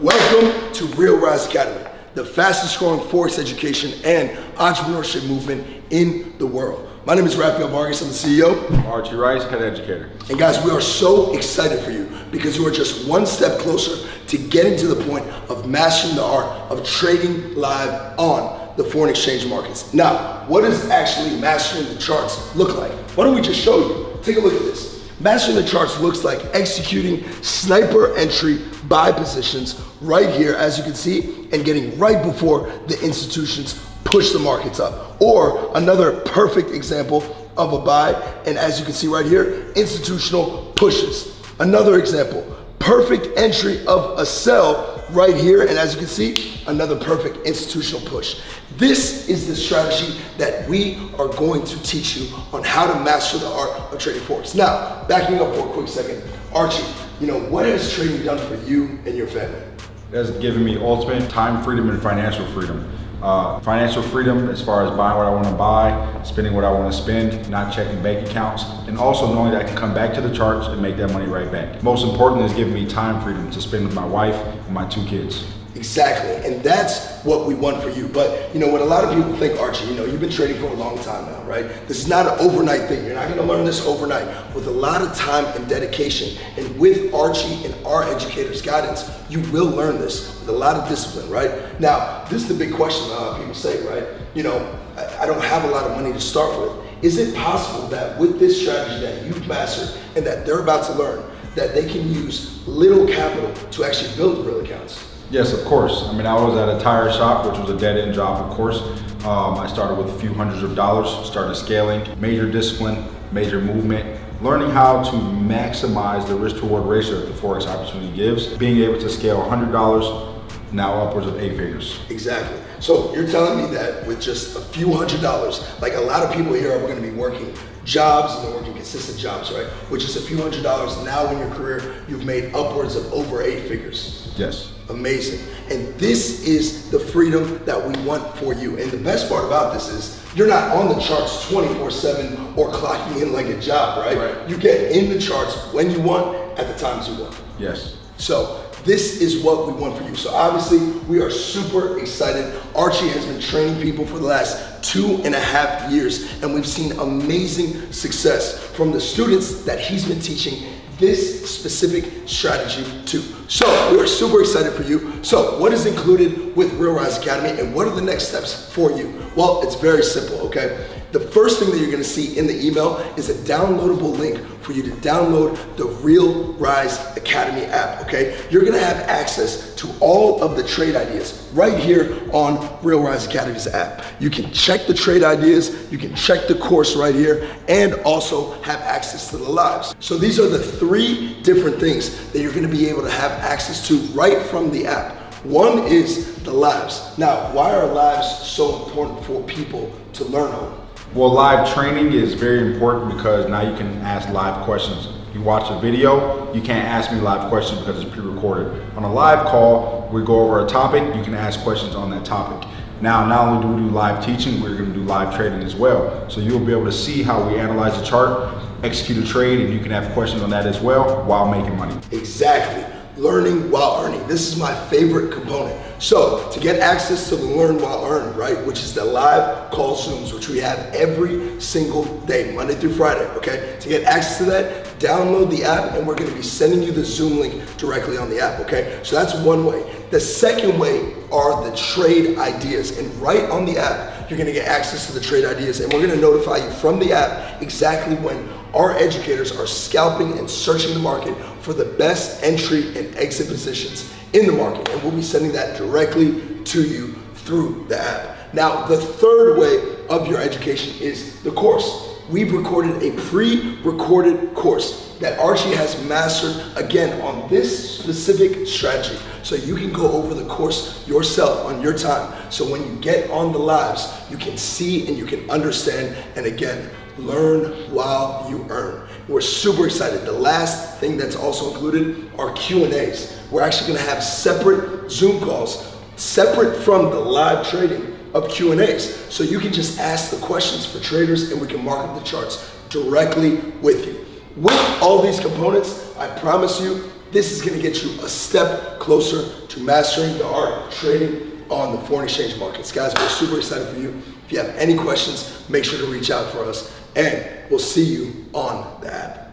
Welcome to Real Rise Academy, the fastest growing Forex education and entrepreneurship movement in the world. My name is Rafael Vargas, I'm the CEO. Archie Rice, head educator. And guys, we are so excited for you because you are just one step closer to getting to the point of mastering the art of trading live on the foreign exchange markets. Now, what does actually mastering the charts look like? Why don't we just show you? Take a look at this. Mastering the charts looks like executing sniper entry buy positions right here, as you can see, and getting right before the institutions push the markets up. Or another perfect example of a buy, and as you can see right here, institutional pushes. Another example, perfect entry of a sell right here, and as you can see, another perfect institutional push. This is the strategy that we are going to teach you on how to master the art of trading forex. Now, backing up for a quick second, Archie, what has trading done for you and your family? It has given me ultimate time freedom and financial freedom. Financial freedom as far as buying what I want to buy, spending what I want to spend, not checking bank accounts, and also knowing that I can come back to the charts and make that money right back. Most importantly, is giving me time freedom to spend with my wife and my 2 kids. Exactly, and that's what we want for you. But what a lot of people think, Archie, you've been trading for a long time now, right? This is not an overnight thing. You're not gonna learn this overnight. With a lot of time and dedication, and with Archie and our educators' guidance, you will learn this with a lot of discipline, right? Now, this is the big question people say, right? I don't have a lot of money to start with. Is it possible that with this strategy that you've mastered and that they're about to learn, that they can use little capital to actually build real accounts? Yes, of course. I was at a tire shop, which was a dead-end job, of course. I started with a few hundreds of dollars, started scaling, major discipline, major movement, learning how to maximize the risk-to-reward ratio that the Forex opportunity gives, being able to scale $100, now upwards of 8 figures. Exactly. So you're telling me that with just a few $100s, like a lot of people here are going to be working jobs and they're working consistent jobs, right? With just a few $100s, now in your career, you've made upwards of over 8 figures. Yes. Amazing. And this is the freedom that we want for you. And the best part about this is you're not on the charts 24/7 or clocking in like a job, right? You get in the charts when you want, at the times you want. Yes. So this is what we want for you. So obviously we are super excited. Archie has been training people for the last 2.5 years, and we've seen amazing success from the students that he's been teaching this specific strategy to. So we are super excited for you. So what is included with Real Rise Academy, and what are the next steps for you? Well, it's very simple, okay? The first thing that you're gonna see in the email is a downloadable link for you to download the Real Rise Academy app, okay? You're gonna have access to all of the trade ideas right here on Real Rise Academy's app. You can check the trade ideas, you can check the course right here, and also have access to the lives. So these are the 3 different things that you're gonna be able to have access to right from the app. One is the lives. Now, why are lives so important for people to learn on? Well, live training is very important because now you can ask live questions. You watch a video, you can't ask me live questions because it's pre-recorded. On a live call, we go over a topic, you can ask questions on that topic. Now, not only do we do live teaching, we're gonna do live trading as well. So you'll be able to see how we analyze the chart, execute a trade, and you can have questions on that as well while making money. Exactly. Learning while earning. This is my favorite component. So to get access to the learn while earn, right, which is the live call Zooms, which we have every single day, Monday through Friday, okay? To get access to that, download the app, and we're gonna be sending you the Zoom link directly on the app, okay? So that's one way. The second way are the trade ideas, and right on the app, you're gonna get access to the trade ideas, and we're gonna notify you from the app exactly when our educators are scalping and searching the market for the best entry and exit positions in the market, and we'll be sending that directly to you through the app. Now, the third way of your education is the course. We've recorded a pre-recorded course that Archie has mastered, again, on this specific strategy. So you can go over the course yourself on your time. So when you get on the lives, you can see and you can understand, and again, learn while you earn. We're super excited. The last thing that's also included are Q&As. We're actually gonna have separate Zoom calls, separate from the live trading of Q&As. So you can just ask the questions for traders and we can mark up the charts directly with you. With all these components, I promise you, This is gonna get you a step closer to mastering the art of trading on the foreign exchange markets. Guys, we're super excited for you. If you have any questions, make sure to reach out for us, and we'll see you on the app.